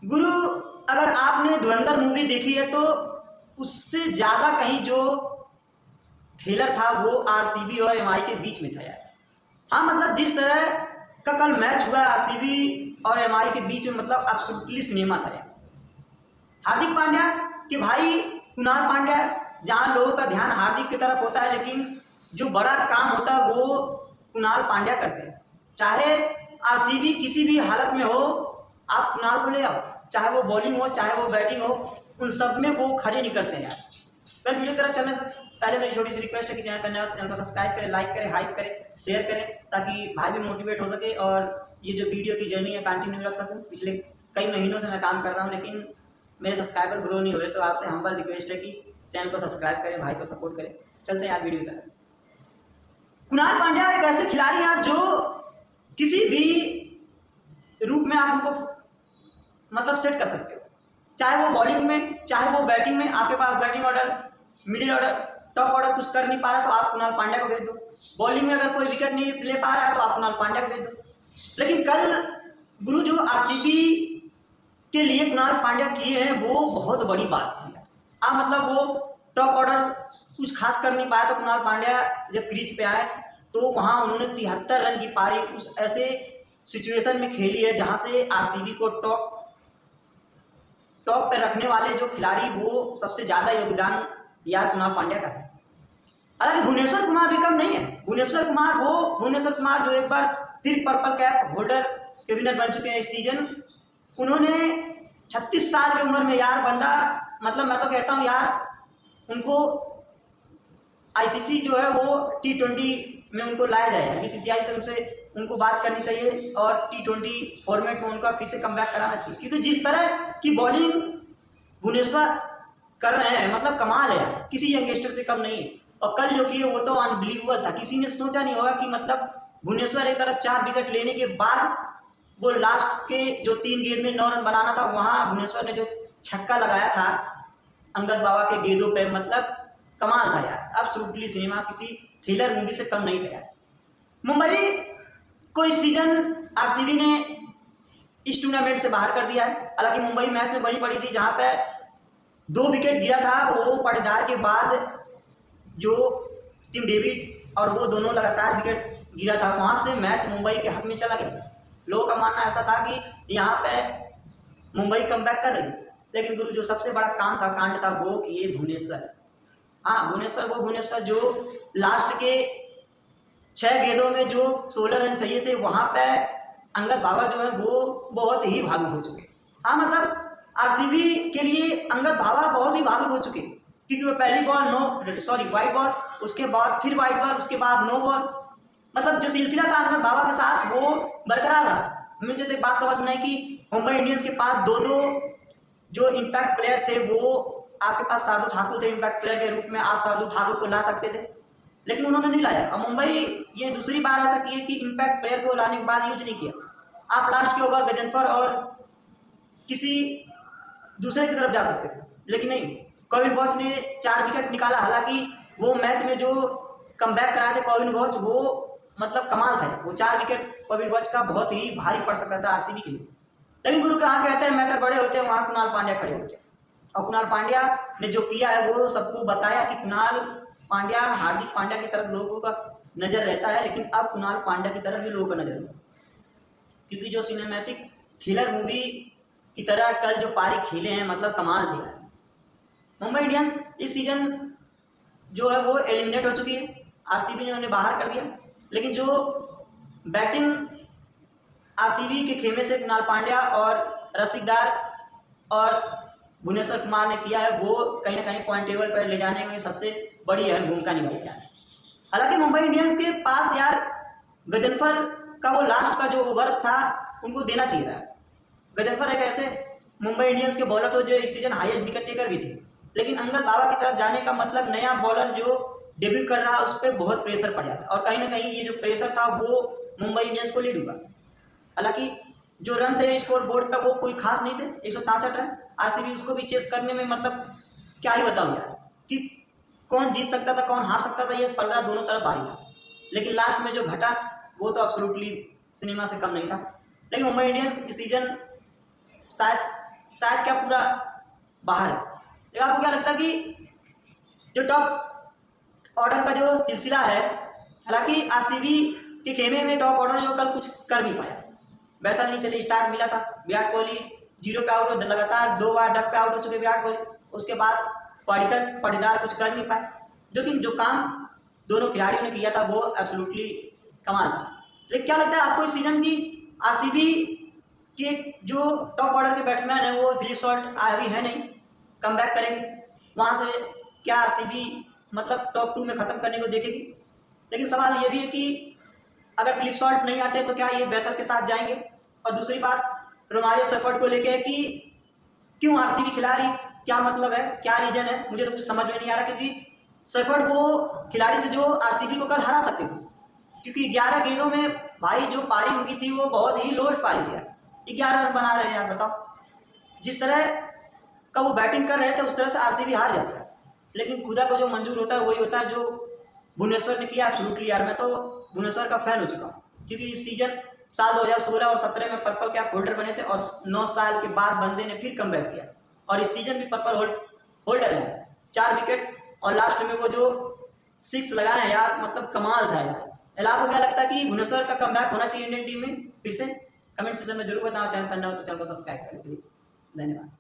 गुरु, अगर आपने धुरंधर मूवी देखी है तो उससे ज़्यादा कहीं जो थ्रिलर था वो आरसीबी और एमआई के बीच में था यार। हाँ, मतलब जिस तरह का कल मैच हुआ आरसीबी और एमआई के बीच में, मतलब एब्सोल्युटली सिनेमा था यार। हार्दिक पांड्या के भाई कुणाल पांड्या, जहाँ लोगों का ध्यान हार्दिक की तरफ होता है, लेकिन जो बड़ा काम होता है वो कुणाल पांड्या करते हैं। चाहे आरसीबी किसी भी हालत में हो, आप कुणाल को ले आओ, चाहे वो बॉलिंग हो चाहे वो बैटिंग हो, उन सब में वो खड़े नहीं करते हैं यार। वह वीडियो की तरफ चलने से पहले मेरी छोटी सी रिक्वेस्ट है कि चैनल करने वाले चैनल को सब्सक्राइब करें, लाइक करें, हाइप करें, शेयर करें, ताकि भाई भी मोटिवेट हो सके और ये जो वीडियो की जर्नी है कंटिन्यू रख सकूँ। पिछले कई महीनों से मैं काम कर रहा हूँ, लेकिन मेरे सब्सक्राइबर ग्रो नहीं हो रहे, तो आपसे हम्बल रिक्वेस्ट है कि चैनल को सब्सक्राइब करें, भाई को सपोर्ट करें। चलते हैं यार वीडियो की तरफ। कुणाल पांड्या एक ऐसे खिलाड़ी हैं जो किसी भी रूप में आप उनको मतलब सेट कर सकते हो, चाहे वो बॉलिंग में चाहे वो बैटिंग में। आपके पास batting order, middle order, top order कुछ कर नहीं पा रहा तो आप कुणाल पांड्या को भेज दो। बॉलिंग में अगर कोई विकेट नहीं ले पा रहा है तो आप कुणाल पांड्या को भेज दो। लेकिन कल गुरु जो आरसीबी के लिए कुणाल पांड्या किए हैं वो बहुत बड़ी बात थी। आप मतलब वो टॉप ऑर्डर कुछ खास कर नहीं पाया, तो कुणाल पांड्या जब क्रीज पे आए तो वहां उन्होंने 73 रन की पारी उस ऐसे सिचुएशन में खेली है जहां से आरसीबी को टॉप पे रखने वाले जो खिलाड़ी वो सबसे ज्यादा योगदान यार कुणाल पांड्या का है। हालांकि भुवनेश्वर कुमार भी कम नहीं है। भुवनेश्वर कुमार जो एक बार फिर पर्पल कैप होल्डर के विनर बन चुके हैं इस सीजन। उन्होंने 36 साल की उम्र में यार बंदा, मतलब मैं तो कहता हूँ यार उनको आईसीसी जो है वो T20 में उनको लाया जाए, बीसीसीआई से उनको बात करनी चाहिए और T20 फॉर्मेट में उनका फिर से कमबैक कराना चाहिए, क्योंकि जिस तरह की बॉलिंग भुवनेश्वर कर रहे हैं मतलब कमाल है, किसी यंगस्टर से कम नहीं है। और कल जो किए वो तो अनबिलीवेबल था। किसी ने सोचा नहीं होगा कि मतलब भुवनेश्वर एक तरफ 4 विकेट लेने के बाद वो लास्ट के जो 3 गेंद में 9 रन बनाना था, वहां भुवनेश्वर ने जो छक्का लगाया था अंगद बाबा के गेंदों पे, मतलब कमाल था यार। एब्सोल्युटली सिनेमा, किसी थ्रिलर मूवी से कम नहीं था यार। मुंबई को इस सीजन आरसीबी ने इस टूर्नामेंट से बाहर कर दिया है। हालांकि मुंबई मैच में वही पड़ी थी जहां पे 2 विकेट गिरा था, वो पाटीदार के बाद जो टीम डेविड और वो दोनों लगातार विकेट गिरा था, वहां से मैच मुंबई के हक में चला गया था। लोगों का मानना ऐसा था कि यहाँ पे मुंबई कमबैक कर रही, लेकिन गुरु जो सबसे बड़ा काम था, कांड था, वो किए भुवनेश्वर। हाँ, भुवनेश्वर जो लास्ट के 6 गेंदों में जो 16 रन चाहिए थे, वहां पे अंगद बाबा जो है वो बहुत ही भावुक हो चुके। हाँ, मतलब आरसीबी के लिए अंगद बाबा बहुत ही भावुक हो चुके, क्योंकि वो पहली बॉल वाइट बॉल, उसके बाद फिर वाइट बॉल, उसके बाद नो बॉल, मतलब जो सिलसिला था अंगद बाबा के साथ वो बरकरार रहा। मुझे तो एक बात समझ में आई कि मुंबई इंडियंस के पास दो जो इम्पैक्ट प्लेयर थे, वो आपके पास शार्दुल ठाकुर थे इम्पैक्ट प्लेयर के रूप में, आप शार्दुल ठाकुर को ला सकते थे, लेकिन उन्होंने नहीं लाया। और मुंबई ये दूसरी बार ऐसा की है कि इम्पैक्ट प्लेयर को लाने के बाद यूज नहीं किया। आप लास्ट के ओवर गजनफर और किसी दूसरे की तरफ जा सकते थे, लेकिन नहीं, कॉविन बॉच ने 4 विकेट निकाला। हालांकि वो मैच में जो कमबैक कराए थे कॉविन बॉच, वो मतलब कमाल था। वो 4 विकेट कॉविन बॉच का बहुत ही भारी पड़ सकता था आरसीबी के लिए। लेकिन गुरु कहाँ कहते हैं मैटर बड़े होते हैं, वहां कुणाल पांड्या खड़े होते हैं। और कुणाल पांड्या ने जो किया है वो सबको बताया कि कुणाल पांड्या, हार्दिक पांड्या की तरफ लोगों का नजर रहता है, लेकिन अब कुणाल पांड्या की तरफ भी लोगों का नजर होगा, क्योंकि जो सिनेमैटिक थ्रिलर मूवी की तरह कल जो पारी खेले हैं, मतलब कमाल खेला है। मुंबई इंडियंस इस सीजन जो है वो एलिमिनेट हो चुकी है, आरसीबी ने उन्हें बाहर कर दिया। लेकिन जो बैटिंग आरसीबी के खेमे से कुणाल पांड्या और रसिकदार और भुवनेश्वर कुमार ने किया है, वो कहीं ना कहीं पॉइंट टेबल पर ले जाने में सबसे बड़ी अहम भूमिका निभाई है। हालांकि मुंबई इंडियंस के पास यार गजनफर का वो लास्ट का जो ओवर था उनको देना चाहिए था। गजनफर एक ऐसे मुंबई इंडियंस के बॉलर थे जो इस सीजन हाईएस्ट विकेट टेकर भी थे, लेकिन अंगद बाबा की तरफ जाने का मतलब नया बॉलर जो डेब्यू कर रहा है उस पर बहुत प्रेशर पड़ जाता है, और कहीं ना कहीं ये जो प्रेशर था वो मुंबई इंडियंस को लीड हुआ। हालांकि जो रन थे स्कोर बोर्ड पर वो कोई खास नहीं थे, 166 रन। आरसीबी उसको भी चेस करने में मतलब क्या ही बताऊं यार कि कौन जीत सकता था कौन हार सकता था, ये पलड़ा दोनों तरफ भारी था। लेकिन लास्ट में जो घटा वो तो एब्सोल्युटली सिनेमा से कम नहीं था। लेकिन मुंबई इंडियंस इस सीजन शायद शायद क्या पूरा बाहर है। लेकिन आपको क्या लगता है कि जो टॉप ऑर्डर का जो सिलसिला है, हालांकि आरसीबी के खेमे में टॉप ऑर्डर जो कल कुछ कर नहीं पाया, बेहतर नहीं चली। स्टार्ट मिला था, विराट कोहली 0 पे आउट हो, लगातार 2 बार डक पे आउट हो चुके विराट कोहली। उसके बाद पाटीदार कुछ कर नहीं पाए, लेकिन जो काम दोनों खिलाड़ियों ने किया था वो एब्सोल्युटली कमाल था। लेकिन क्या लगता है आपको इस सीजन की आरसीबी के जो टॉप ऑर्डर के बैट्समैन है वो फिलिप सॉल्ट अभी है नहीं, कम बैक करेंगे वहाँ से, क्या आरसीबी मतलब टॉप 2 में ख़त्म करने को देखेगी? लेकिन सवाल ये भी है कि अगर फिलिप सॉल्ट नहीं आते तो क्या ये बेहतर के साथ जाएंगे? और दूसरी बात रोमारियो सेफर्ड को लेके है कि क्यों आरसीबी खिला रही, क्या मतलब है, क्या रीजन है, मुझे तो कुछ समझ में नहीं आ रहा। क्योंकि सेफर्ड वो खिलाड़ी थे जो आरसीबी को कल हरा सकते थे, क्योंकि 11 गेंदों में भाई जो पारी उनकी थी वो बहुत ही लोएस्ट पारी थी यार। 11 रन बना रहे हैं यार, बताओ। जिस तरह का वो बैटिंग कर रहे थे उस तरह से आरसीबी हार जाती है। लेकिन खुदा को जो मंजूर होता है वही होता है जो भुवनेश्वर ने किया। एब्सोल्युटली यार, मैं तो भुवनेश्वर का फैन हो चुका हूँ, क्योंकि इस सीजन साल 2016 और 17 में पर्पल कैप होल्डर बने थे, और 9 साल के बाद बंदे ने फिर कमबैक किया और इस सीजन भी पर्पल होल्डर है। 4 विकेट और लास्ट में वो जो 6 लगाए हैं यार, मतलब कमाल था यार। आपको क्या लगता है कि भुवनेश्वर का कमबैक होना चाहिए इंडियन टीम में? फिर से कमेंट सेक्शन में जरूर बताओ। चैनल पर नया हो तो चैनल को सब्सक्राइब करें प्लीज। धन्यवाद।